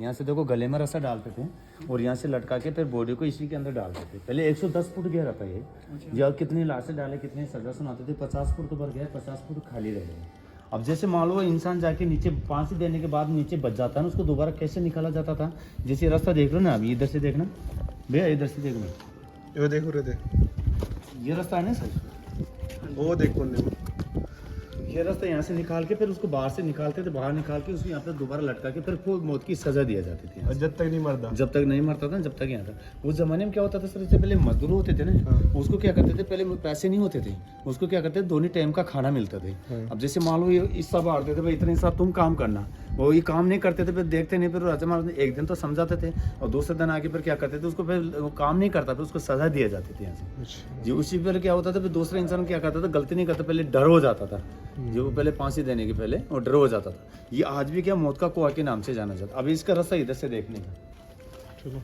यहाँ से देखो गले में रस्सा डालते थे और यहाँ से लटका के फिर बॉडी को इसी के अंदर डालते थे। पहले 110 फुट गहरा था ये। जब कितनी लाशें डाले, कितनी सजा सुनाते थे, 50 फुट तो भर गया, 50 फुट खाली रह गए। अब जैसे मान लो इंसान जाके नीचे फांसी देने के बाद नीचे बच जाता है ना, उसको दोबारा कैसे निकाला जाता था। जैसे रास्ता देख लो ना, अभी इधर से देखना भैया, इधर से देखना, ये देखो रे दे, ये रास्ता है ना सर, वो देख कोने में, ये रास्ता यहाँ से निकाल के फिर उसको बाहर से निकालते थे, बाहर निकाल के उसको यहाँ पे दोबारा लटका के फिर वो मौत की सजा दिया जाती थी। जब तक नहीं मरता, जब तक नहीं मरता था, जब तक यहाँ था। उस जमाने में क्या होता था सर, इससे पहले मजदूर होते थे ना, उसको क्या करते थे, पहले पैसे नहीं होते थे, उसको क्या करते थे, दोनों टाइम का खाना मिलता था। अब जैसे मान लो ये इस सब आते थे, भाई इतने साथ तुम काम करना, वो ये काम नहीं करते थे, फिर देखते नहीं, फिर राजा महाराज एक दिन तो समझाते थे और दूसरे दिन आके फिर क्या करते थे, उसको फिर वो काम नहीं करता, फिर उसको सजा दिया जाती थी यहाँ से। जी उसी पर क्या होता था, फिर दूसरे इंसान क्या करता था, गलती नहीं करता, पहले डर हो जाता था, जो पहले फांसी देने के पहले और डर हो जाता था। ये आज भी क्या मौत का कुआं के नाम से जाना जाता। अभी इसका रास्ता इधर से देखने का, चलो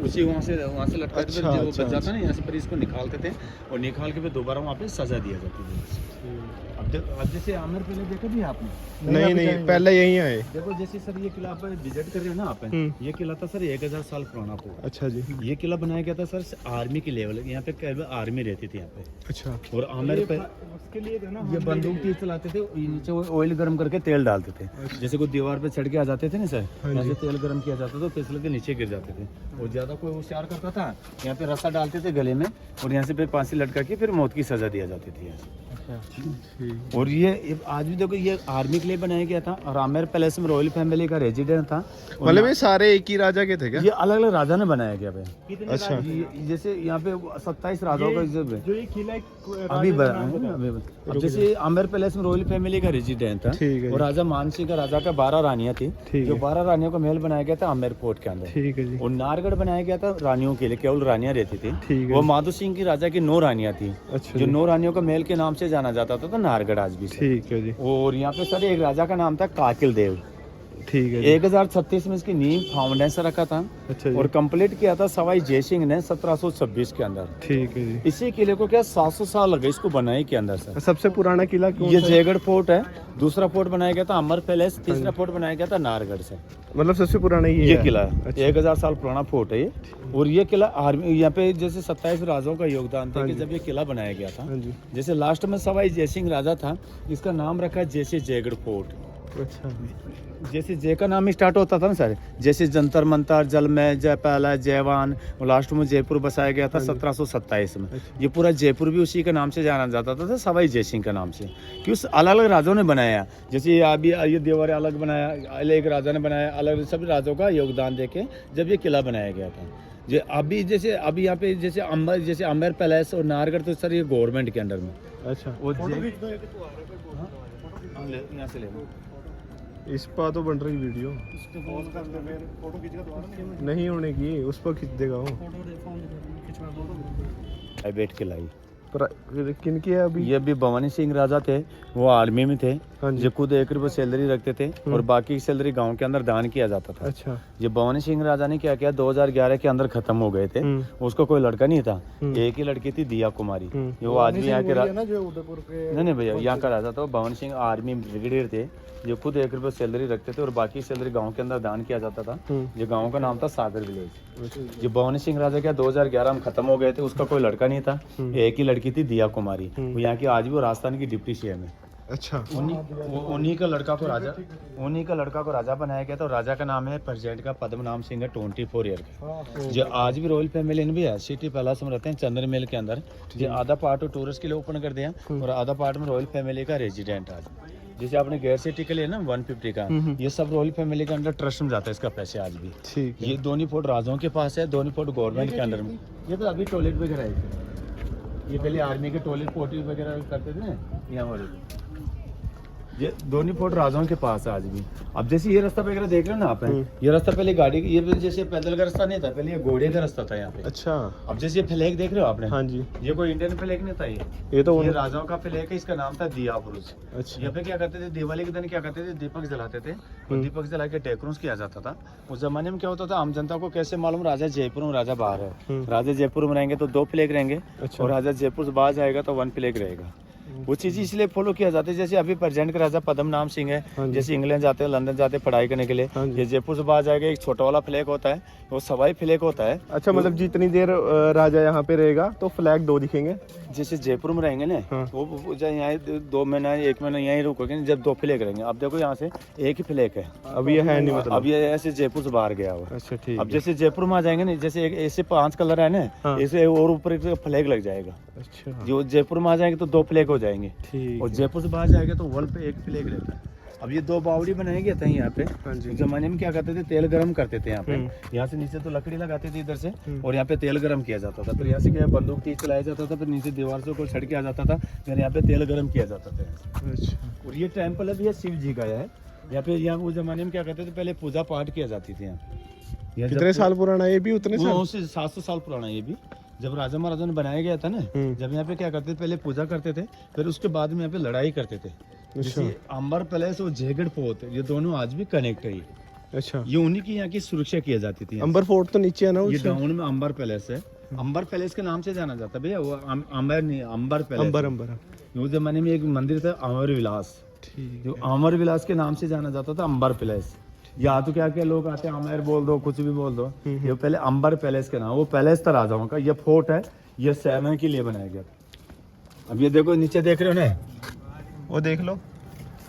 उसी वहाँ से लटका के अच्छा, जो अच्छा, बच जाता ना, यहाँ से फिर इसको निकालते थे और निकाल के फिर दोबारा वहाँ पे सजा दिया जाती थी। अब जैसे आमिर पहले देखा भी आपने? नहीं पहले यहीं आए। देखो जैसे सर ये किला आप विजिट कर रहे हो ना आप, ये किला था सर 1000 साल पुराना। तो अच्छा जी, ये किला बनाया गया था सर आर्मी के लेवल, यहाँ पे केवल आर्मी रहती थी यहाँ पे। अच्छा, और आमिर पे उसके लिए था ना, ये बंदूक तीर चलाते थे, नीचे ऑयल गर्म करके तेल डालते थे। जैसे कोई दीवार पे चढ़ के आ जाते थे ना सर, यहाँ से तेल गर्म किया जाता था, फिसल के नीचे गिर जाते थे। और ज्यादा कोई होशियार करता था, यहाँ पे रस्सा डालते थे गले में और यहाँ से फिर फांसी लटका के फिर मौत की सजा दिया जाती थी। और ये आज भी देखो, ये आर्मी के लिए बनाया गया था और आमेर पैलेस में रॉयल फैमिली का रेजिडेंट था। मतलब ये सारे एक ही राजा के थे क्या? ये अलग अलग राजा ने बनाया गया भाई। अच्छा, जैसे यहाँ पे 27 राजाओं का जो ये किला अभी अब जैसे आमेर पैलेस में रॉयल फैमिली का रेजिडेंट था और राजा मान सिंह का राजा का 12 रानियां थी, जो 12 रानियों का महल बनाया गया था आमेर फोर्ट के अंदर। ठीक है जी। और नारगढ़ बनाया गया था रानियों के लिए, केवल रानियां रहती थी। वो माधो सिंह की राजा की 9 रानियां थी, जो 9 रानियों का महल के नाम से जाना जाता था नारगढ़ आज भी। ठीक है जी। और यहाँ पे सर एक राजा का नाम था काकिल देव। ठीक है। 1036 में इसकी नींव फाउंडेशन रखा था। अच्छा और कंप्लीट किया था सवाई जयसिंह ने 1726 के अंदर। ठीक है जी। इसी किले को क्या 700 साल लगे इसको बनाने के अंदर सर। सबसे पुराना किला ये जयगढ़ फोर्ट है, दूसरा फोर्ट बनाया गया था अमर पैलेस, तीसरा फोर्ट बनाया गया था नारगढ़ से। मतलब सबसे पुराना ये किला है। अच्छा। 1000 साल पुराना फोर्ट है ये। और ये किला आर्मी, यहाँ पे जैसे 27 राजाओं का योगदान था कि जब ये किला बनाया गया था। जैसे लास्ट में सवाई जयसिंह राजा था, इसका नाम रखा जैसे जयगढ़ फोर्ट। अच्छा, जैसे जय का नाम स्टार्ट होता था ना सर, जैसे जंतर मंतर, जलमय, जयपाला, जयवान, और लास्ट में जयपुर बसाया गया था 1727 में। ये पूरा जयपुर भी उसी के नाम से जाना जाता था सवाई जयसिंह के नाम से, कि उस अलग अलग राजाओं ने बनाया। जैसे अभी ये देवर अलग बनाया, एक राजा ने बनाया, अलग सभी राजाओं का योगदान देके जब ये किला बनाया गया था। जो अभी जैसे अभी यहाँ पे जैसे अम्बर पैलेस और नारगढ़, तो सर ये गवर्नमेंट के अंडर में। अच्छा, यहाँ से ले इस पर तो बन रही वीडियो नहीं होने की, उस पर खींच देगा वो। बैठ के लाई किन की है अभी? ये अभी भवानी सिंह राजा थे, वो आर्मी में थे, जो खुद 1 रुपये सैलरी रखते थे और बाकी की सैलरी गांव के अंदर दान किया जाता था। अच्छा, ये भवानी सिंह राजा ने क्या किया, 2011 के अंदर खत्म हो गए थे। उसको कोई लड़का नहीं था, एक ही लड़की थी दिया कुमारी। वो आज भी यहाँ के नहीं भैया, यहाँ का राजा था भवानी सिंह, आर्मी ब्रिगेडियर थे, जो खुद 1 रुपये सैलरी रखते थे और बाकी सैलरी गाँव के अंदर दान किया जाता था। जो गाँव का नाम था सागर विलेज। जो भवानी सिंह राजा क्या 2011 में खत्म हो गए थे, उसका कोई लड़का नहीं था, एक ही लड़की थी दिया कुमारी। वो यहाँ की आज भी वो राजस्थान की डिप्टी सीएम है। अच्छा, उन्हीं का लड़का को राजा बनाया गया था। और राजा का नाम है प्रेसिडेंट का पद्मनाम सिंह है, 24 ईयर का, जो आज भी रॉयल फैमिली में भी है। सिटी पैलेस में रहते हैं चंद्र महल के अंदर। जो आधा पार्ट टूरिस्ट के लिए ओपन कर दिया और आधा पार्ट में रॉयल फैमिली का रेजिडेंट आज। जैसे आपने गैर सिटी के लिए ना 150 का, ये सब रॉयल फैमिली के अंडर ट्रस्ट में जाता है इसका पैसे आज भी। ठीक है। ये दोनों फोर्ट राजाओं के पास है, दोनों फोर्ट गवर्नमेंट के अंडर में। ये तो अभी टॉयलेट वगैरह है, ये पहले आर्मी के टॉयलेट पोटी वगैरह करते थे ना यहाँ वाले। ये दोनों फोर्ट राजाओं के पास है आज भी। अब जैसे ये रास्ता वगैरह देख रहे हो ना आप, ये रास्ता पहले गाड़ी ये जैसे पैदल का रास्ता नहीं था, पहले ये घोड़े का रास्ता था यहाँ पे। अच्छा। अब जैसे ये फ्लैग देख रहे हो आपने, हाँ जी, ये कोई इंडियन फ्लैग नहीं था, ये तो ये राजाओं का फ्लैग है, इसका नाम था दिया बुरुज। अच्छा। यहाँ पे क्या करते थे, दिवाली के दिन क्या करते थे, दीपक जलाते थे और दीपक जला के डेकोरेशन किया जाता था। उस जमाने में क्या होता था, आम जनता को कैसे मालूम राजा जयपुर में राजा बाहर है, राजा जयपुर में रहेंगे तो 2 फ्लैग रहेंगे। अच्छा। और राजा जयपुर से बाहर जाएगा तो 1 फ्लैग रहेगा। वो चीज़ इसलिए फॉलो किया जाता है। जैसे अभी प्रेजेंट का राजा पद्म नाम सिंह है, जैसे इंग्लैंड जाते हैं, लंदन जाते हैं पढ़ाई करने के लिए, ये जयपुर से बाहर जाएगा, एक छोटा वाला फ्लैग होता है, वो सवाई फ्लैग होता है। अच्छा, मतलब जितनी देर राजा यहाँ पे रहेगा तो फ्लैग 2 दिखेंगे। जैसे जयपुर में रहेंगे ना, वो यहाँ 2 महीना 1 महीना यहीं रुकोगे, जब 2 फ्लैग रहेंगे। अब देखो यहाँ से एक ही फ्लैग है, अब ये है नहीं, मतलब अब ये ऐसे जयपुर से बाहर गया हुआ। अच्छा ठीक। अब जैसे जयपुर में आ जाएंगे ना, जैसे ऐसे 5 कलर है ना, ऐसे और ऊपर एक फ्लैग लग जाएगा। अच्छा। जो जयपुर में आ जाएंगे तो 2 फ्लैग हो जाएंगे, ठीक। और जयपुर से बाहर जाएगा तो वॉल पे 1 फ्लैग रहता है। अब ये 2 बावड़ी बनाए गए थे यहाँ पे। उस जमाने में क्या करते थे, तेल गरम करते थे यहाँ पे। यहाँ से नीचे तो लकड़ी लगाते थे इधर से, और यहाँ पे तेल गरम किया जाता था। फिर यहाँ से क्या बंदूक तीर चलाया जाता था, फिर नीचे दीवार से कोई छड़ के आ जाता था, फिर यहाँ पे तेल गरम किया जाता था। अच्छा। और ये टेम्पल अभी है शिव जी का है यहाँ पे। यहाँ उस जमाने में क्या करते थे, पहले पूजा पाठ किया जाती थी यहाँ पे। कितने साल पुराना है ये भी? उतने साल? 700 साल पुराना ये भी। जब राजा महाराजा ने बनाया गया था ना, जब यहाँ पे क्या करते थे, पहले पूजा करते थे, फिर उसके बाद में यहाँ पे लड़ाई करते थे। जैसे अंबर पैलेस और जयगढ़ फोर्ट, ये दोनों आज भी कनेक्ट है। अच्छा। ये उन्हीं की यहाँ की सुरक्षा की जाती थी। अंबर फोर्ट तो नीचे है ना, ये डाउन में अंबर पैलेस है। अंबर पैलेस के नाम से जाना जाता है भैया, वो अंबर नहीं, अंबर पैलेस। अंबर। उस जमाने में एक मंदिर था अमर विलास, जो अमर विलास के नाम से जाना जाता था, अंबर पैलेस। या तो क्या क्या लोग आते हैं, अमर बोल दो, कुछ भी बोल दो, ये पहले अंबर पैलेस के नाम, वो पैलेस था राजाओं का। ये फोर्ट है, ये सेना के लिए बनाया गया था। अब ये देखो नीचे देख रहे हो ना, वो देख लो,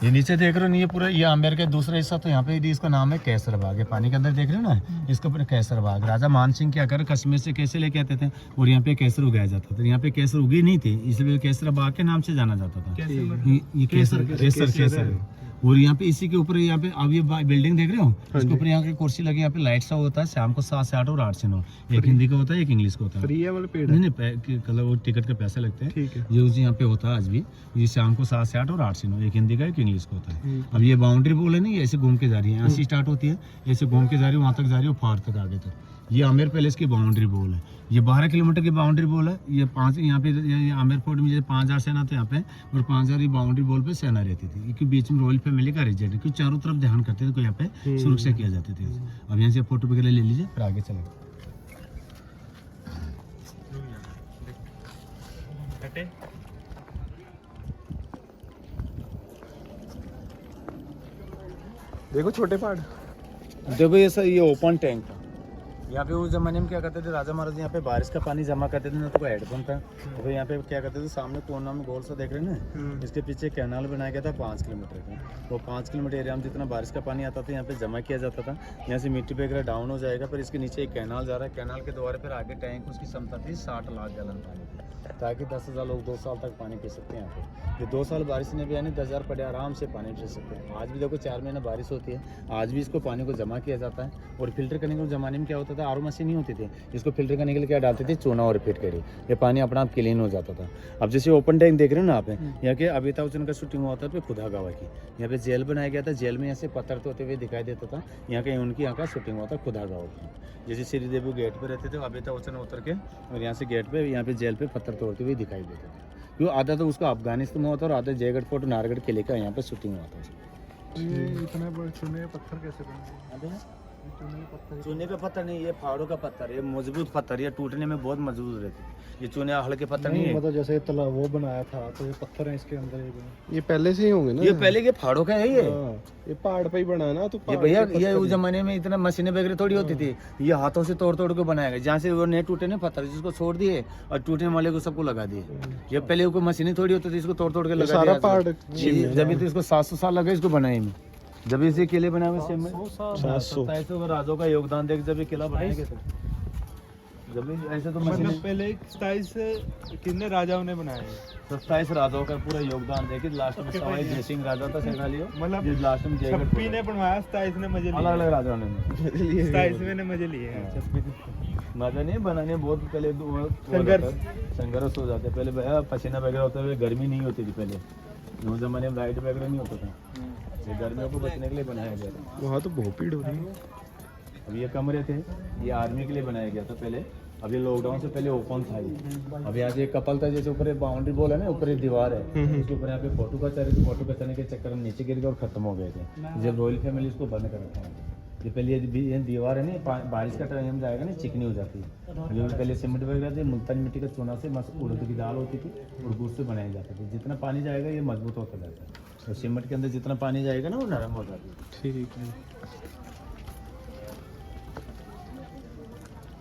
ये नीचे देख रहे हो, ये पूरा ये आमेर का दूसरा हिस्सा, तो यहाँ पे इसका नाम है केसर बाग। ये पानी के अंदर देख रहे हो ना, इसका पूरा केसर बाग। राजा मान सिंह क्या कर कश्मीर से कैसे लेके आते थे, और यहाँ पे केसर उगाया जाता था। यहाँ पे केसर उगी नहीं थी, इसलिए केसर बाग के नाम से जाना जाता था। ये केसर। और यहाँ पे इसी के ऊपर, यहाँ पे अब ये बिल्डिंग देख रहे हो, इसके ऊपर यहाँ की कुर्सी लगी, यहाँ पे लाइट सा होता है, शाम को 7 से 8 और 8 से 9। एक हिंदी का होता है, एक इंग्लिश का होता है। फ्री है मतलब पेड़? नहीं, कलर वो टिकट के पैसे लगते हैं। ठीक है। ये उस यहाँ पे होता है आज भी, ये शाम को 7 से 8 और 8 से 9, एक हिंदी का, एक इंग्लिश का होता है। अब ये बाउंड्री बोल है ना, ये ऐसे घूम के जा रही है, यहाँ से स्टार्ट होती है, ऐसे घूम के जा रही है, वहाँ तक जा रही है, फार तक आगे तक। ये आमेर पैलेस की बाउंड्री बोल है। ये 12 किलोमीटर की बाउंड्री बोल है। ये 5 यहाँ पे आमेर फोर्ट में जैसे 5000 सेना थे यहाँ पे, और 5000 बाउंड्री बोल पे सेना रहती थी, क्योंकि बीच में रॉयल फैमिली का रिजल्ट है, क्योंकि चारों तरफ ध्यान करते थे, तो यहाँ पे सुरक्षा किया जाती थी। अब यहाँ से फोटो वगैरह ले लीजिए, फिर आगे चलेंगे। देखो छोटे पहाड़, देखो ये सर, ये ओपन टैंक था। यहाँ पे उस जमाने में क्या करते थे, राजा महाराज यहाँ पे बारिश का पानी जमा करते थे ना, तो हेडपम्प था। तो यहाँ पे क्या करते थे, सामने कोना में गोल सा देख रहे हैं ना, इसके पीछे कैनाल बनाया गया था 5 किलोमीटर का। वो 5 किलोमीटर एरिया में जितना बारिश का पानी आता था, यहाँ पे जमा किया जाता था। यहाँ से मिट्टी वगैरह डाउन हो जाएगा, फिर इसके नीचे एक कैनाल जा रहा है, कैनाल के द्वारा फिर आगे टैंक, उसकी क्षमता थी 60 लाख गैलन पानी की, ताकि 10,000 लोग 2 साल तक पानी पी सकते हैं। यहाँ पे ये 2 साल बारिश ने भी यानी 10,000 पड़े आराम से पानी पी सकते हैं। आज भी देखो 4 महीने बारिश होती है, आज भी इसको पानी को जमा किया जाता है। और फिल्टर करने के ज़माने में क्या होता था, आरओ मशीन नहीं होती थी, इसको फिल्टर करने के लिए क्या डालते थे, चूना और रिपीट करी, ये पानी अपना आप क्लीन हो जाता था। अब जैसे ओपन टैंक देख रहे हो ना आप, यहाँ के अमिताभ बच्चन का शूटिंग हुआ था पे खुदा गावा की, यहाँ पे जेल बनाया गया था, जेल में यहाँ से पत्थर तोड़ते हुए दिखाई देता था। यहाँ के उनकी यहाँ का शूटिंग हुआ था खुदा गावा की। जैसे श्रीदेवी गेट पे रहते थे, अमिताभ बच्चन उतर के और यहाँ से गेट पे, यहाँ पे जेल पे पत्थर तोड़ते हुए दिखाई देते थे। क्यों आधा तो उसका अफगानिस्तान में होता और आधा जयगढ़ फोर्ट नाहरगढ़ किले का यहाँ पे शूटिंग हुआ था। इतने बड़े चुने पत्थर कैसे बने? चूने का पत्थर नहीं, ये पहाड़ों का पत्थर, ये मजबूत पत्थर, ये टूटने में बहुत मजबूत रहती है। ये चूने हल्के पत्थर नहीं है। मतलब जैसे तला वो बनाया था, तो ये पत्थर है इसके अंदर, ये पहले से ही होंगे ना? ये पहले के पहाड़ों का है ये पहाड़ पे ही बना है ना। तो ये भैया, ये उस जमाने में इतना मशीनें वगैरह थोड़ी होती थी, ये हाथों से तोड़ तोड़ के बनाया गया। जहाँ से वो नहीं टूटे ना पत्थर, जिसको छोड़ दिए और टूटने वाले को सबको लगा दिए। ये पहले को मशीनें थोड़ी होती थी, इसको तोड़ तोड़ के लगा सारा पहाड़। जब तो इसको 700 साल लगे इसको बनाए में, जब इसे किले बनाए हुए 700 राजों का योगदान देख जब ये किला बनाया गया था। जब ऐसे तो मतलब पहले 27 कितने राजाओं ने बनाया? 27 राजाओं का पूरा योगदान देखे। लास्ट में सवाई जय सिंह राजा था सेनालियो, मतलब लास्ट में जयगढ़ 26 ने बनवाया, 27 ने मजे लिए, अलग अलग राजाओं ने 27 ने मजे लिए। मजा नहीं बनाने, बहुत पहले संघर्ष हो जाते, पहले भैया पसीना वगैरह होता है, गर्मी नहीं होती थी पहले। उस जमाने में लाइट वगैरह नहीं होता था, ये गर्मियों को बचने के लिए बनाया गया था। वहाँ तो बहुत भीड़ हो रही है। अब ये कमरे थे, ये आर्मी के लिए बनाया गया था पहले। अब ये लॉकडाउन से पहले ओपन था ये। अब यहाँ से एक कपल था, जैसे ऊपर एक बाउंड्री वॉल है ना, ऊपर एक दीवार है, उसके ऊपर यहाँ पे फोटो खींचने के चक्कर में नीचे गिर गए और खत्म हो गए थे। जब रॉयल फैमिली इसको बंद कर रखा है, ये पहले ये दीवार है ना, बारिश का टाइम जाएगा ना, चिकनी हो जाती है। जो पहले सीमेंट वगैरह थे, मुल्तानी मिट्टी का चूना से उड़द की दाल होती थी और गुड़ से बनाई जाती थी। जितना पानी जाएगा ये मजबूत होता जाता है, और सीमेंट के अंदर जितना पानी जाएगा ना वो नरम हो जाती है। ठीक है।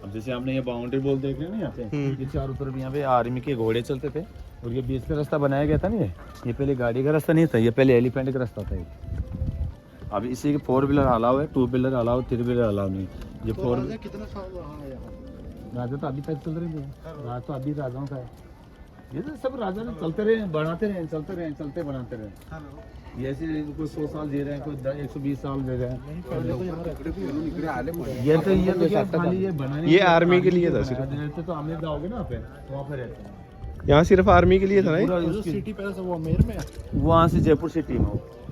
अब जैसे आपने ये बाउंड्री वॉल देख रहे हो ना, यहाँ पे ये चारों तरफ यहाँ पे आर्मी के घोड़े चलते थे, और ये बीच का रास्ता बनाया गया था ना, ये पहले गाड़ी का रास्ता नहीं था, ये पहले एलिफेंट का रास्ता था ये। अब इसी के 4 व्हीलर अलाउ है, 2 व्हीलर अलाउ, 3 व्हीलर अलाउ नहीं। ये 4 कितना साल रहा है यहाँ? राजा तो अभी तक चल रहे थे, राज तो अभी राजाओं का है। ये तो सब राजा ने चलते रहे, बनाते रहे, चलते बनाते रहे। ये ऐसे कोई 100 साल दे रहे हैं, कोई 120 साल दे रहे हैं। ये तो क्या खाली ये बनाने, ये आर्मी के लिए था सिर्फ। रहते तो आमेर जाओगे ना, पे वहाँ पे रहते हैं। यहाँ सिर्फ आर्मी के लिए था ना? जो सिटी पैलेस है वो आमेर में है, वहाँ से जयपुर सिटी में।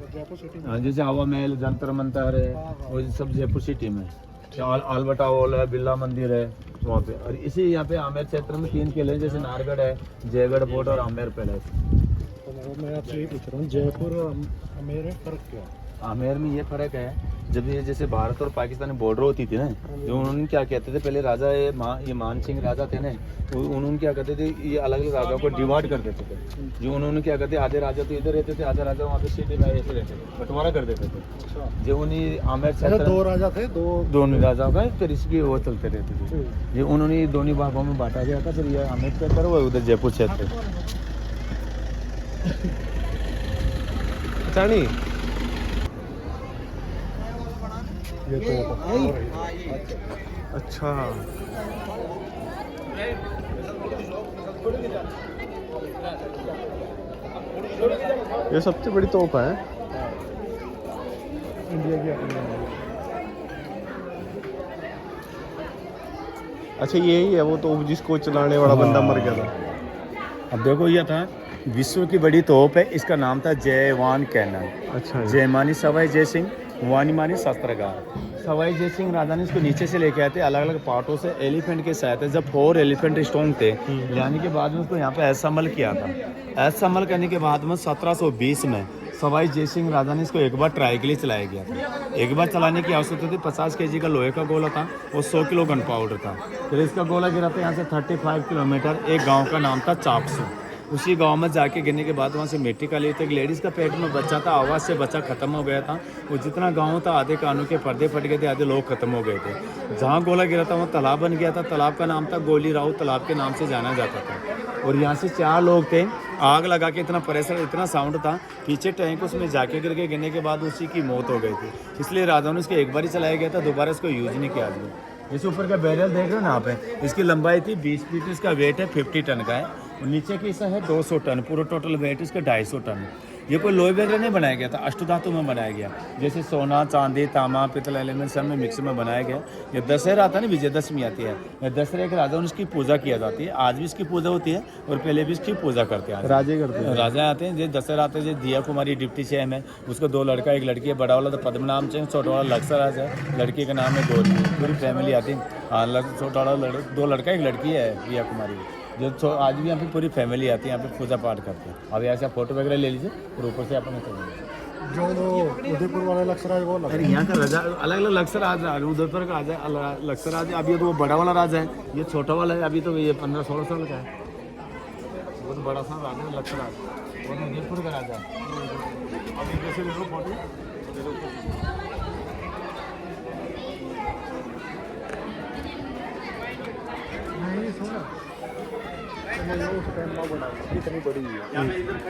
जयपुर सिटी हाँ, जैसे हवा महल, जंतर मंतर है, वो सब जयपुर सिटी में। आलबटा हॉल है, बिरला मंदिर है वहाँ पे। और इसी यहाँ पे आमेर क्षेत्र में 3 किले हैं, जैसे नारगढ़ है, जयगढ़ फोर्ट और आमेर पैलेस। मैं आपसे यही पूछ रहा हूँ, जयपुर और आमेर में फर्क क्या है? आमेर में ये फर्क है, जब ये जैसे भारत और पाकिस्तान में बॉर्डर होती थी ना, जो उन्होंने क्या कहते थे पहले राजा, ये मान सिंह राजा थे ना, उन्होंने क्या कहते थे, ये अलग अलग राजाओं को डिवाइड कर देते थे। जो उन्होंने क्या कहते, आधे राजा तो इधर रहते थे, आधे राजा वहाँ पे सिटी में ऐसे रहते थे, बंटवारा कर देते थे। जो उन्हीं आमेर क्षेत्र 2 राजा थे, दोनों राजाओं का, फिर इसकी वो चलते रहते थे। ये उन्होंने दोनों भागों में बांटा गया था, फिर ये आमेर क्षेत्र वो उधर जयपुर क्षेत्र। अच्छा नहीं ये तो अच्छा ये सबसे बड़ी तोप है इंडिया की अपनी। अच्छा यही है वो तोप जिसको चलाने वाला बंदा मर गया था। अब देखो ये था विश्व की बड़ी तोप है, इसका नाम था जयवान कैनन। अच्छा जय मानी सवाई जय सिंह, वानी मानी शस्त्रगार। सवाई जय सिंह राजा ने इसको नीचे से लेके आए थे अलग अलग पार्टों से, एलिफेंट के सहायता। जब 4 एलिफेंट स्टोन थे यानी के बाद में उसको यहाँ पे ऐसा किया था। ऐसा करने के बाद में 1720 में सवाई जय सिंह राजा ने इसको एक बार ट्राई के लिए चलाया गया था। एक बार चलाने की आवश्यकता थी। 50 kg का लोहे का गोला था और 100 किलो गन पाउडर था। फिर इसका गोला गिरा था यहाँ से 35 किलोमीटर, एक गाँव का नाम था चापसू। उसी गांव में जाके गिरने के बाद वहाँ से मिट्टी का लिए थे। एक लेडीज़ का पेट में बच्चा था, आवाज़ से बच्चा खत्म हो गया था। वो जितना गांव था आधे कानों के पर्दे फट गए थे, आधे लोग खत्म हो गए थे। जहाँ गोला गिरा था वहाँ तालाब बन गया था। तालाब का नाम था गोली राव तालाब के नाम से जाना जाता था। और यहाँ से 4 लोग थे, आग लगा के इतना प्रेशर इतना साउंड था, पीछे टैंक उसमें जाके गिर गए। गिरने के बाद उसी की मौत हो गई थी। इसलिए राजा ने इसको एक बार ही चलाया गया था, दोबारा इसको यूज नहीं किया गया। इस ऊपर का बैरल देख रहे हो ना आप, इसकी लंबाई थी 20 फीट, इसका वेट है 50 टन का है। और नीचे की हिस्सा है 200 टन, पूरा टोटल वेट इसका 250 टन। ये कोई लोहे वगैरह नहीं बनाया गया था, अष्टधातु में बनाया गया। जैसे सोना, चांदी, तांबा, पितल एलिमेंट सब में मिक्स में बनाया गया। ये दशहरा आता है ना, विजयदशमी आती है, ये दशहरे के राजा इसकी पूजा किया जाती है। आज भी इसकी पूजा होती है और पहले भी इसकी पूजा करते हैं। राजे करते हैं, राजा आते हैं। जैसे दशहरा आते हैं, जैसे दिया कुमारी डिप्टी सीएम है, उसका 2 लड़का 1 लड़की है। बड़ा वाला तो पद्मनाम सिंह, छोटा वाला लक्ष्मणराज है, लड़की का नाम है गौरी। पूरी फैमिली आती है। हाँ, छोटा वाला 2 लड़का 1 लड़की है दिया कुमारी। जो आज भी यहाँ पे पूरी फैमिली आती है, यहाँ पे पूजा पाठ करते हैं। अब ऐसा फोटो वगैरह ले लीजिए और ऊपर से अपने चलेंगे। जो उदयपुर वाला लक्ष्मणराज वो अरे यहाँ का राजा अलग अलग लक्ष्मणराज, उदयपुर का राजा लक्ष्मणराज। अभी तो वो बड़ा वाला राजा है, ये छोटा वाला है। अभी तो ये 15-16 साल का है। बहुत बड़ा सा राजा है लक्ष्मणराज, और उदयपुर का राजा। अभी जैसे ले लो फोटो, कितनी बड़ी है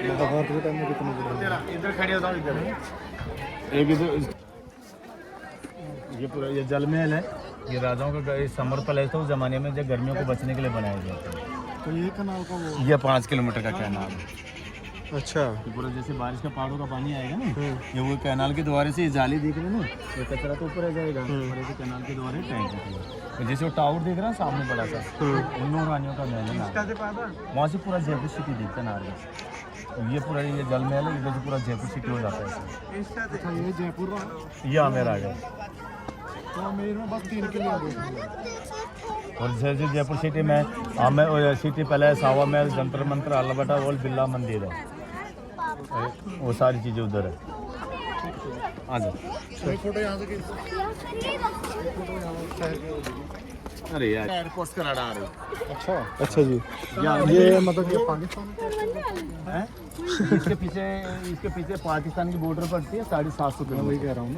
महाभारत के टाइम में, कितनी बड़ी। इधर खड़े होता हूँ, इधर एक इधर। ये पूरा ये जल महल है, ये राजाओं का समर पैलेस था उस जमाने में, जब गर्मियों को बचने के लिए बनाया गया था। तो ये कनाल का वो, ये 5 किलोमीटर का कैनाल है। अच्छा, पूरा जैसे बारिश का पहाड़ों का पानी आएगा ना, ये वो कैनाल के द्वारे से जाली दिख रही है ना, ये कचरा तो ऊपर आ जाएगा और ऐसे कैनाल के द्वारे टैंक होगा। तो जैसे वो टावर दिख रहा है सामने बड़ा सा, उन रानियों का महल है। वहाँ से पूरा जयपुर सिटी दिखता है नारगढ़। ये पूरा ये जल महल है, इधर से पूरा जयपुर सिटी हो जाता है। अच्छा ये जयपुर ये आमेर आ गया। तो आमेर में बस 3 किलोमीटर। और जैसे जयपुर सिटी में आमेर सिटी पैलेस, हवा महल, जंतर मंतर, आलबटा और बिरला मंदिर है, वो सारी चीज़ें उधर है। आ जाओ। फोटो यहाँ से अरे यार एयरपोर्ट कनाडा आ रही। अच्छा जी। ये मतलब ये पाकिस्तान है, इसके पीछे पाकिस्तान की बॉर्डर पड़ती है 750 किलोमीटर। वही कह रहा हूँ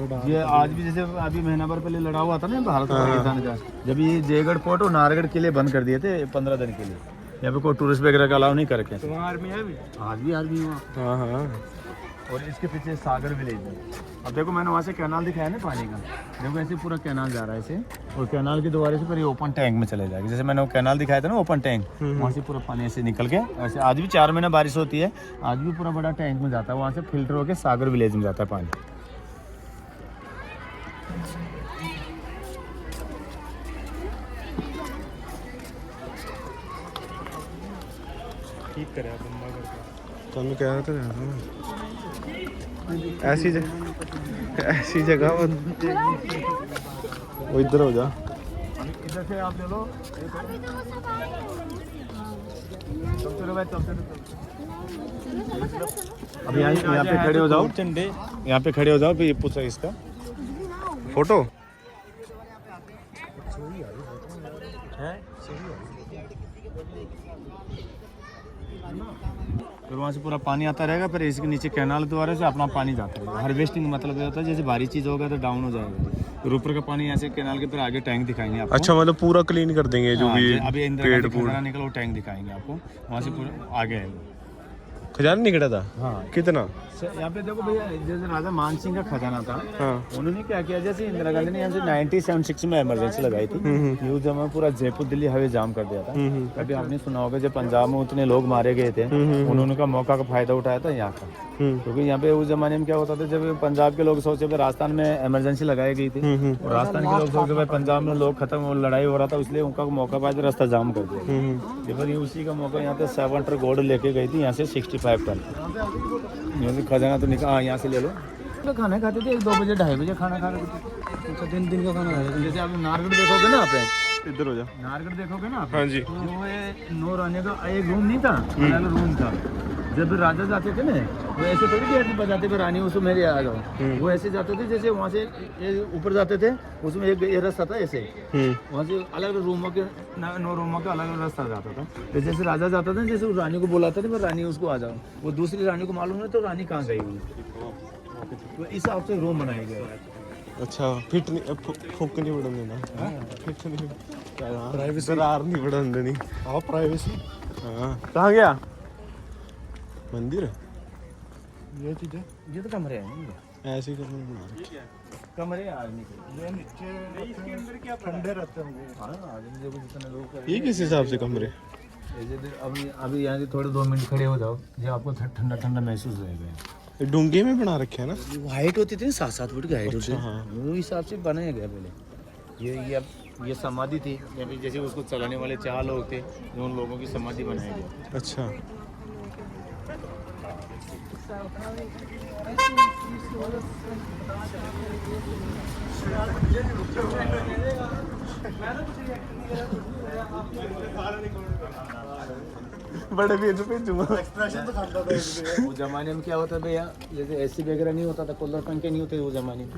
ना। ये आज भी जैसे अभी महीना भर पहले लड़ा हुआ था ना भारत और पाकिस्तान का, जब ये जयगढ़ पोर्ट और नाहरगढ़ किले बंद कर दिए थे 15 दिन के लिए, यहाँ पे कोई टूरिस्ट वगैरह का अलाउ नहीं करके। तो वहाँ आर्मी है भी? आज भी आर्मी वहाँ। हाँ। और इसके पीछे सागर विलेज है। अब देखो मैंने वहाँ से कैनाल दिखाया ना पानी का, देखो ऐसे पूरा कैनाल जा रहा है ऐसे, और कैनाल के द्वारे से फिर ये ओपन टैंक में चले जाएगा। जैसे मैंने वो कैनाल दिखाया था ना ओपन टैंक, वहाँ से पूरा पानी ऐसे निकल के ऐसे, आज भी 4 महीने बारिश होती है, आज भी पूरा बड़ा टैंक में जाता है, वहाँ से फिल्टर होकर सागर विलेज में जाता है पानी। ठीक करे तो कह रहे थे ऐसी जगह वो इधर हो जा। इधर से आप ले लो। अब यहाँ पे खड़े हो जाओ, यहाँ पे खड़े हो जाओ, फिर ये पूछा इसका फोटो। फिर वहाँ से पूरा पानी आता रहेगा, फिर इसके नीचे कैनाल द्वारा से अपना पानी जाता रहेगा। हार्वेस्टिंग मतलब ये होता है जैसे भारी चीज़ होगा तो डाउन हो जाएगा, फिर ऊपर का पानी यहाँ से कैनाल के फिर आगे टैंक दिखाएंगे आपको। अच्छा मतलब पूरा क्लीन कर देंगे जो भी अभी पेड़ खजाना निकला वो टैंक दिखाएंगे आपको, वहाँ से पूरा आगे है। खजाना निकला था? हाँ। कितना? यहाँ पे देखो भैया, जैसे राजा मान सिंह का खजाना था। हाँ। उन्होंने क्या किया, जैसे इंदिरा गांधी ने यहाँ से 1976 में इमरजेंसी लगाई थी, उस समय पूरा जयपुर दिल्ली हाईवे जाम कर दिया था। कभी आपने सुना होगा जब पंजाब में उतने लोग मारे गए थे, उन्होंने का मौका का फायदा उठाया था यहाँ का, क्योंकि यहाँ पे उस जमाने में क्या होता था, जब पंजाब के लोग सोचे राजस्थान में इमरजेंसी लगाई गई थी, और राजस्थान के लोग सोचे भाई पंजाब में लोग खत्म, लड़ाई हो रहा था, इसलिए उनका मौका पाया रास्ता जाम कर दिया। फिर उसी का मौका यहाँ पे 7 टन गोल्ड लेके गई थी यहाँ से 65 टन खजाना तो निकाल यहाँ से ले लो। तो खाना खाते थे 2 बजे 2:30 बजे खाना खा रहे थे। अच्छा दिन का खाना खाते थे। जैसे आप नाहरगढ़ देखोगे ना, आप इधर हो जा, नाहरगढ़ देखोगे ना, हाँ जी, वो नो रहने का एक रूम नहीं था, अलग रूम था। जब राजा जाते थे ना, वो ऐसे थोड़ी गेट बजाते थे रानी उसको मेरे आ जाओ, वो ऐसे जाते थे जैसे वहाँ से ऊपर जाते थे, उसमें एक रास्ता था ऐसे, वहाँ से अलग रूमों के 9 रूमों का अलग रास्ता जाता था। तो जैसे राजा जाता था, जैसे उस रानी को बुलाता था, रानी उसको आ जाओ, वो दूसरी रानी को मालूम है तो रानी कहाँ गई हुई, तो इस हिसाब से रूम बनाया गया है। अच्छा फिट नहीं, फुक नहीं बढ़न देना, फिट नहीं, प्राइवेसी नहीं बढ़न देनी। हाँ प्राइवेसी। हाँ कहाँ गया मंदिर? ये चीज़ है, ये तो कमरे हैं, ऐसे ही कमरे बना रखे, कमरे आदमी के, ये नीचे इसके अंदर क्या ठंडे रहते होंगे। हाँ आदमी देखो जितने लोग, ये किस हिसाब से कमरे? अभी यहाँ से थोड़े 2 मिनट खड़े हो जाओ, जो आपको ठंडा ठंडा महसूस रहेगा। डूंगे में बना रखे है ना, हाइट होती थी 7-7 फुट की हाइट होती है, हाँ। वो हिसाब से बनाया गया पहले। ये समाधि थी, जैसे उसको चलाने वाले 4 लोग थे, उन लोगों की समाधि बनाई गई। अच्छा बड़े भी भेजूंगा। वो जमाने में क्या होता था भैया, जैसे एसी वगैरह नहीं होता था, कूलर पंखे नहीं होते वो जमाने में।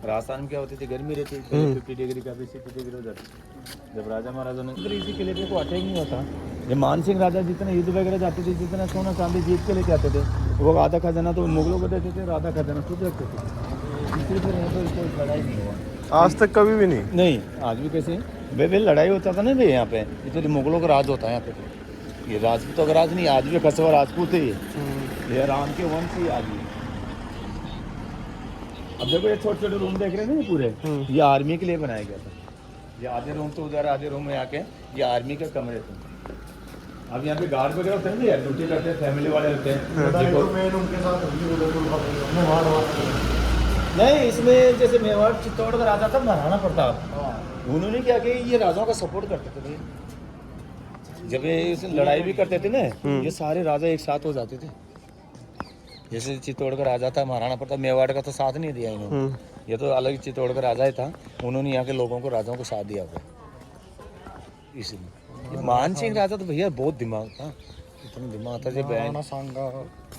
राजस्थान में क्या होती थी, गर्मी रहती थी 50 डिग्री का, 60 डिग्री हो जाती। जब राजा महाराजा ने इसी के लिए को अटैक नहीं होता, जब मान सिंह राजा जितने युद्ध वगैरह जाते थे, जितना सोना चांदी जीत के लेके आते थे, वो आधा खजाना तो मुगलों को देते थे, आधा खजाना खुद रखते थे, इसलिए फिर यहाँ पर कोई लड़ाई नहीं हुआ आज तक, कभी भी नहीं। आज भी कैसे भाई लड़ाई होता था ना भाई, यहाँ पे इतने मुगलों का राज होता है यहाँ पे। ये राजपूतों का राज नहीं, आज भी कस्बा राजपूत है ये राम के वंश ही आज भी। अब देखो ये छोटे छोटे रूम देख रहे हैं ना, पूरे ये आर्मी के लिए बनाया गया था। ये आधे रूम तो उधर, आधे रूम में आके ये आर्मी के कमरे थे। अब यहाँ पे गार्ड वगैरह होते हैं, ड्यूटी करते हैं, फैमिली वाले रहते हैं। नहीं, इसमें जैसे मेवाड़ चित्तौड़ का राजा था महाराणा प्रताप, उन्होंने क्या किया, ये राजाओं का सपोर्ट करते थे। जब ये लड़ाई भी करते थे ना, ये सारे राजा एक साथ हो जाते थे, जैसे चित्तौड़ का राजा था महाराणा प्रताप, मेवाड़ का तो साथ नहीं दिया इन्होंने, ये तो अलग चित्तौड़ का राजा ही था, उन्होंने यहाँ के लोगों को, राजाओं को साथ दिया हुआ। इसलिए मान सिंह राजा तो भैया बहुत दिमाग था, इतना दिमाग था।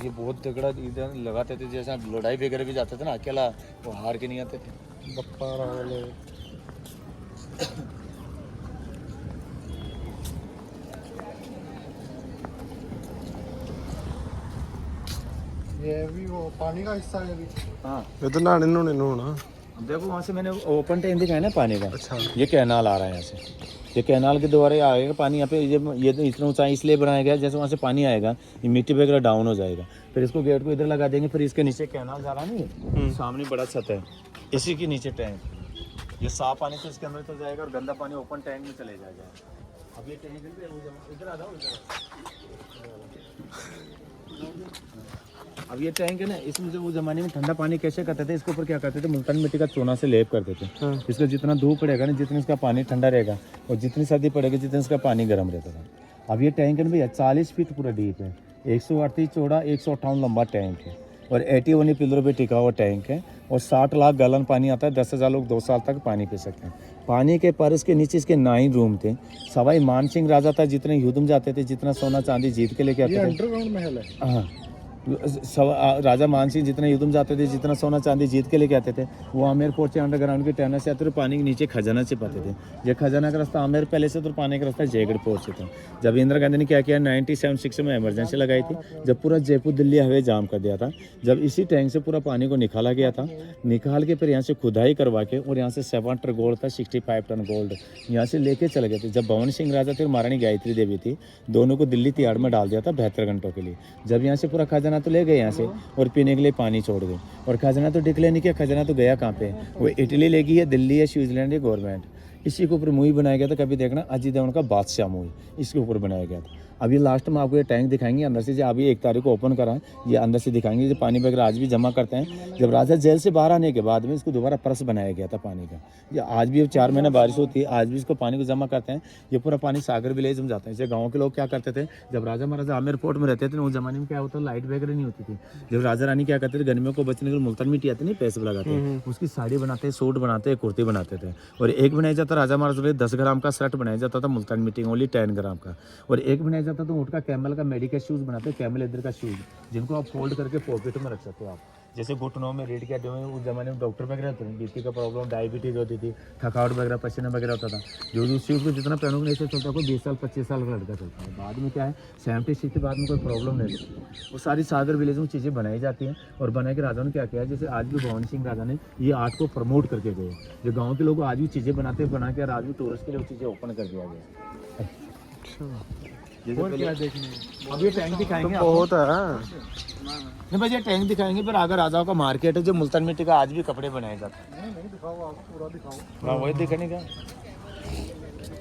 ये बहुत तगड़ा इधर लगाते थे, जैसा लड़ाई वगैरह भी जाते थे ना अकेला, वो हार के नहीं आते थे। ये भी वो पानी का हिस्सा है अभी। हाँ ये तो नहाने नहाने होना। देखो वहाँ से मैंने ओपन टैंक दिखाया ना पानी का। अच्छा। ये कैनाल आ रहा है यहाँ से, ये कैनाल के द्वारा आएगा पानी यहाँ पे। ये तो इतना ऊंचाई इसलिए बनाया गया, जैसे वहाँ से पानी आएगा ये मिट्टी वगैरह डाउन हो जाएगा, फिर इसको गेट को इधर लगा देंगे, फिर इसके नीचे कैनाल जा रहा है नहीं, सामने बड़ा छत है, इसी के नीचे टैंक। ये साफ पानी तो इसके अंदर चल जाएगा और गंदा पानी ओपन टैंक में चले जाएगा। अब ये टैंक इधर आ जाओ, अब ये टैंक है ना, इसमें जो वो जमाने में ठंडा पानी कैसे करते थे, इसके ऊपर क्या करते थे, मुल्तान मिट्टी का चूना से लेप करते थे। इसका जितना धूप पड़ेगा ना, जितना इसका पानी ठंडा रहेगा, और जितनी सर्दी पड़ेगी जितना इसका पानी गर्म रहता था। अब ये टैंक है ना भैया 40 फीट पूरा डीप है, 138 चौड़ा, 158 लंबा टैंक है, और 81 पिलरों पे टिका हुआ टैंक है, और 60 लाख गैलन पानी आता है। 10,000 लोग 2 साल तक पानी पी सकते हैं। पानी के पर इसके नीचे इसके 9 रूम थे। सवाई मान सिंह राजा था, जितने युद्ध में जाते थे, जितना सोना चांदी जीत के लेके आते थे। अंडरग्राउंड महल है। हाँ, राजा मान सिंह जितने युद्ध में जाते थे, जितना सोना चांदी जीत के लेके आते थे, वो आमेर फोर्ट से अंडरग्राउंड के टहने से आते थे, पानी के नीचे खजाना से पाते थे। ये खजाना का रास्ता आमेर पहले से, तो पानी का रास्ता जयगढ़ फोर्ट से था। जब इंदिरा गांधी ने क्या किया, 97-6 में इमरजेंसी लगाई थी, जब पूरा जयपुर दिल्ली हाईवे जाम कर दिया था, जब इसी टैंक से पूरा पानी को निकाला गया था, निकाल के फिर यहाँ से खुदाई करवा के, और यहाँ से 7 टन गोल्ड था, 65 टन गोल्ड यहाँ से लेके चले गए थे। जब भवन सिंह राजा थे और महारानी गायत्री देवी थी, दोनों को दिल्ली तिहाड़ में डाल दिया था 72 घंटों के लिए। जब यहाँ से पूरा खजाना तो ले गए यहाँ से, और पीने के लिए पानी छोड़ गए, और खजाना तो डिक्लेयर नहीं किया, खजाना तो गया कहाँ पे, वो इटली ले गई है, दिल्ली है, स्विट्जरलैंड है गवर्नमेंट। इसी के ऊपर मूवी बनाया गया था, कभी देखना, अजय देवगन का बादशाह मूवी, इसके ऊपर बनाया गया था। अभी लास्ट में आपको ये टैंक दिखाएंगे अंदर से, जो अभी 1 तारीख को ओपन करा है, ये अंदर से दिखाएंगे। जो पानी वगैरह आज भी जमा करते हैं, जब राजा जेल से बाहर आने के बाद में इसको दोबारा परस बनाया गया था पानी का। ये आज भी 4 महीने बारिश होती है, आज भी इसको पानी को जमा करते हैं। ये पूरा पानी सागर विलेज में जाता है। जैसे गाँव के लोग क्या करते थे, जब राजा महाराजा आमेर फोर्ट में रहते थे, उस जमाने में क्या होता है, लाइट वगैरह नहीं होती थी। जब राजा रानी क्या करते थे, गर्मियों को बचने के लिए मुल्तान मिट्टी आती नहीं, पैसे लगाते हैं, उसकी साड़ी बनाते, सूट बनाते, कुर्ती बनाते थे। और एक बनाया जाता राजा महाराजा 10 ग्राम का शर्ट बनाया जाता था मुल्तान मिट्टी, ओनली 10 ग्राम का। और एक बनाया जाता था ऊँट का कैमल का मेडिकल शूज बनाते, कैमल लेदर का शूज, जिनको आप फोल्ड करके पॉकेट में रख सकते हो आप। जैसे घुटनों में, रीढ़ के हड्डियों में उस जमाने में डॉक्टर वगैरह होते थे, बीपी का प्रॉब्लम, डायबिटीज होती थी, थकावट वगैरह, पसीना वगैरह होता था, जो उस शूज को जितना पहनोगे ऐसे चलता है, 20 साल 25 साल का लड़का चलता है। बाद में क्या है, 76 के बाद में कोई प्रॉब्लम नहीं होती। वो सारी सागर विलेज में चीज़ें बनाई जाती हैं, और बना के राजा ने क्या किया, जैसे आज भी भवन सिंह राजा ने ये आर्ट को प्रमोट करके गए। जो गाँव के लोग आज भी चीज़ें बनाते हैं, बना के आज भी टूरिस्ट के लिए चीज़ें ओपन कर दिया गया। और क्या देखने, अब ये टैंक दिखाएंगे तो बहुत है। नहीं भाई, ये टैंक दिखाएंगे, फिर आगे राजाओं का मार्केट है, जो मुल्तान मिट्टी का आज भी कपड़े बनाए जाते हैं। नहीं दिखाओ आप, पूरा दिखाओ। हाँ वही दिखाने का।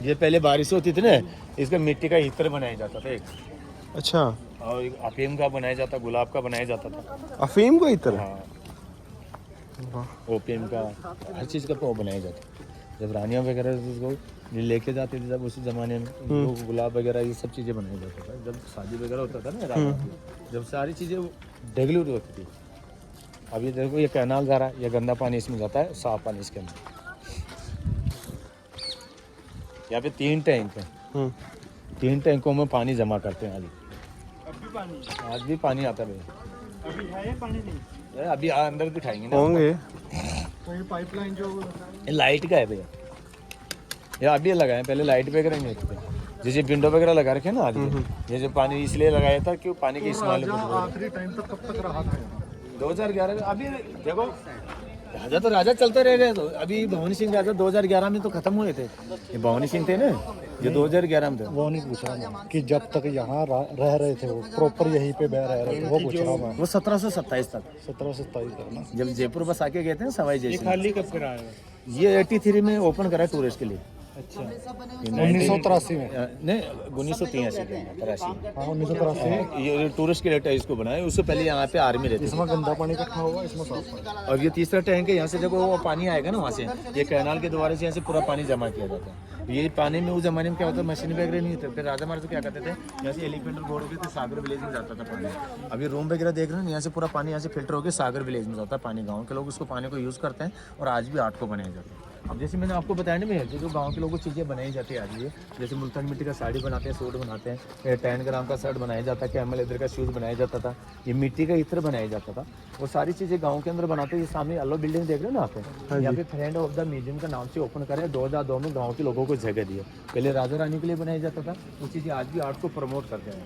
ये पहले बारिश होती थी ना, इसका मिट्टी का इत्र बनाया जाता था एक, अच्छा। और एक अफीम का बनाया जाता, गुलाब का बनाया जाता था। अफीम को इत्र? हाँ, ओपीएम का, हर चीज़ का वो बनाया जाता। जब रानियाँ वगैरह उसको ये लेके जाते थे, जब उसी ज़माने में वो गुलाब वगैरह ये सब चीज़ें बनाया जाता था। जब शादी वगैरह होता था ना राजा की, जब सारी चीज़ें डेगलूट होती थी। अब ये देखो, ये कैनाल जा रहा है, ये गंदा पानी इसमें जाता है, साफ पानी इसके अंदर। यहाँ पे 3 टैंक हैं, 3 टैंकों में पानी जमा करते हैं। आज भी पानी आता है भैया। अभी है ये पानी नहीं, अभी अंदर दिखाएंगे ना होंगे। तो ये पाइपलाइन जो ये लाइट का है भैया, ये अभी लगाए, पहले लाइट वगैरह नहीं होती थी। जैसे विंडो वगैरह लगा रखे ना आज, ये जो पानी इसलिए लगाया था कि पानी के इस्तेमाल आखिरी टाइम तक कब तक रहा था? 2011 में। अभी देखो, राजा तो राजा चलते रह गए। तो अभी भवन सिंह राजा 2011 में तो खत्म हुए थे। ये भवन सिंह थे ना, ये 2011 में थे। वो नहीं पूछ रहा मैं कि जब तक यहाँ रह रहे थे, वो प्रॉपर यहीं पे रह रहे थे, वो पूछ रहा मैं। वो 1727 तक, 17 से 27 तक ना। जब जयपुर बस आके गए थे ना सवाई जैसे। खाली कब कराया? ये 83 में ओपन करा टूरिस्ट के लिए। अच्छा, 1983 में? नहीं, 1983 के 83। हाँ 1983 ये टूरिस्ट के लिए इसको बनाया। उससे पहले यहाँ पे आर्मी रहती थी। इसमें गंदा पानी इकट्ठा होगा, इसमें साफ पानी। और ये तीसरा टैंक है, यहाँ से जब वो पानी आएगा ना, वहाँ से ये कैनाल के द्वारा से यहाँ से पूरा पानी जमा किया जाता है। ये पानी में उस जमाने में क्या होता है, मशीन वगैरह नहीं होते, फिर राजा महाराजा क्या करते थे, जैसे एलिफेंट रोड होते थे, सागर विलेज में जाता था पानी। अभी रूम वगैरह देख रहे हैं, यहाँ से पूरा पानी यहाँ से फिल्टर होकर सागर विलेज में जाता है पानी। गाँव के लोग उसको पानी को यूज़ करते हैं और आज भी आर्ट को बनाए जाते हैं। अब जैसे मैंने आपको बताया ना भैया, जो गांव के लोगों को चीज़ें बनाई जाती है आज भी, जैसे मुल्तान मिट्टी का साड़ी बनाते हैं, सूट बनाते हैं, 10 ग्राम का शर्ट बनाया जाता है, कैमल लेदर का शूज़ बनाया जाता था, ये मिट्टी का इत्र बनाया जाता था। वो सारी चीज़ें गांव के अंदर बनाते हैं। ये सामने येलो बिल्डिंग देख रहे हो ना आप, यहाँ पे फ्रेंड ऑफ द म्यूजियम का नाम से ओपन करें, 2002 में गाँव के लोगों को जगह दी है। पहले राजा रानी के लिए बनाया जाता था, वो चीज़ें आज भी आर्ट को प्रमोट करते हैं।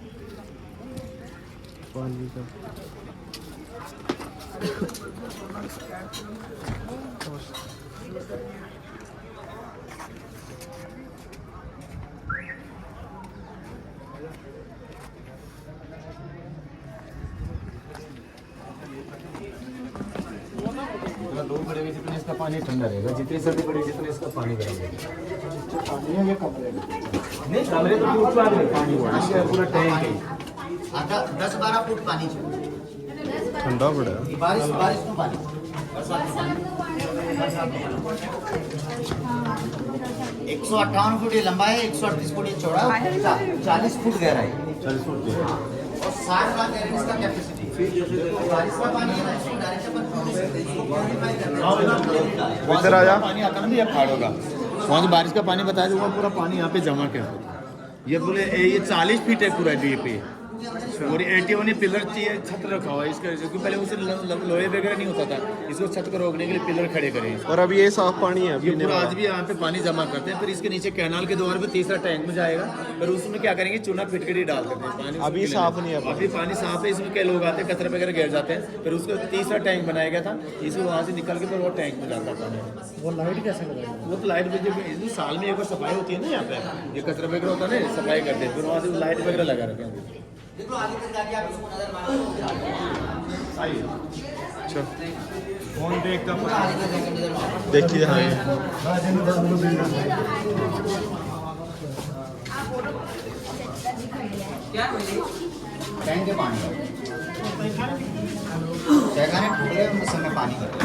दो पड़ेगा जितने इसका पानी ठंडा रहेगा, जितनी सर्दी पड़ेगी जितने इसका पानी गर्म रहेगा। पानी है ये कमरे में? नहीं कमरे तो पूरा पानी पूरा टैंक है। 10-12 फुट पानी છે ठंडा पड़ा બારિશનું પાણી 158 फुट ये लंबा है, 138 फुट ये चौड़ा है, 40 फुट गहरा है, 40 फुट और 60 लाख गैलरीज का कैपेसिटी। बारिश का पानी है ना, इसको डायरेक्ट अपन छोड़ नहीं सकते, इसको प्यूरिफाई करना है। इधर आ जा। पानी आता ना भैया पहाड़ों का, वहाँ से बारिश का पानी बताया जो पूरा पानी यहाँ पे जमा क्या होता है। ये बोले ये 40 फीट है पूरा ये पे, और 81 पिलर चाहिए, छत रखा हुआ है इसका, क्योंकि पहले उसे लोहे वगैरह नहीं होता था, इसको छत को रोकने के लिए पिलर खड़े करें। और अब ये साफ पानी है, ये पूरा आज भी यहाँ पे पानी जमा करते हैं, फिर इसके नीचे कैनाल के द्वार पे तीसरा टैंक में जाएगा, फिर उसमें क्या करेंगे, चूना फिटकरी डाल देते हैं पानी। अभी साफ नहीं है, अभी पानी साफ है, इसमें क्या लोग आते हैं कचरा वगैरह गिर जाते हैं, फिर उसको तीसरा टैंक बनाया गया था, इसको वहाँ से निकल के फिर वो टैंक में जाता है पानी। वो लाइट कैसे लगाएंगे? वो तो लाइट जब साल में एक बार सफाई होती है ना, यहाँ पे ये कचरा वगैरह होता है ना, सफाई करते हैं, फिर वहाँ से लाइट वगैरह लगा रखे हैं। देखो आगे तक जाके आप इसको नजर मारो, अच्छा कौन देखता आगे तक जाके नजर मारो। देखिए। हाँ टैंक के पानी जगह टूट गए, उस समय पानी करते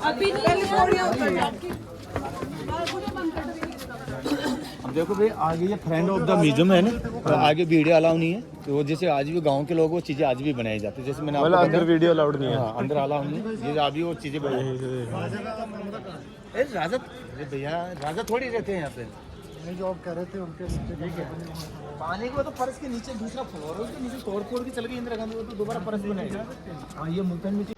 अभी नहीं। अब देखो भाई आगे ये फ्रेंड ऑफ द म्यूजियम है ना, तो आगे वीडियो अलाउ नहीं है, तो वो जैसे आज भी गांव के लोग वो चीज़ें आज भी बनाई जाती है, जैसे मैंने आपको अंदर बताया। वीडियो अलाउड नहीं है। हाँ अंदर अलाउ नहीं है, ये अभी वो चीज़ें बनाई। राजा, अरे भैया राजा थोड़ी रहते हैं यहाँ पे। नहीं जो आप कह रहे थे उनके पानी को तो फर्श के नीचे दूसरा फ्लोर है, उसके नीचे तोड़ फोड़ के चल गए इंदिरा गांधी, वो तो दोबारा फर्श बनाएगा। हाँ ये मुल्तान मिट्टी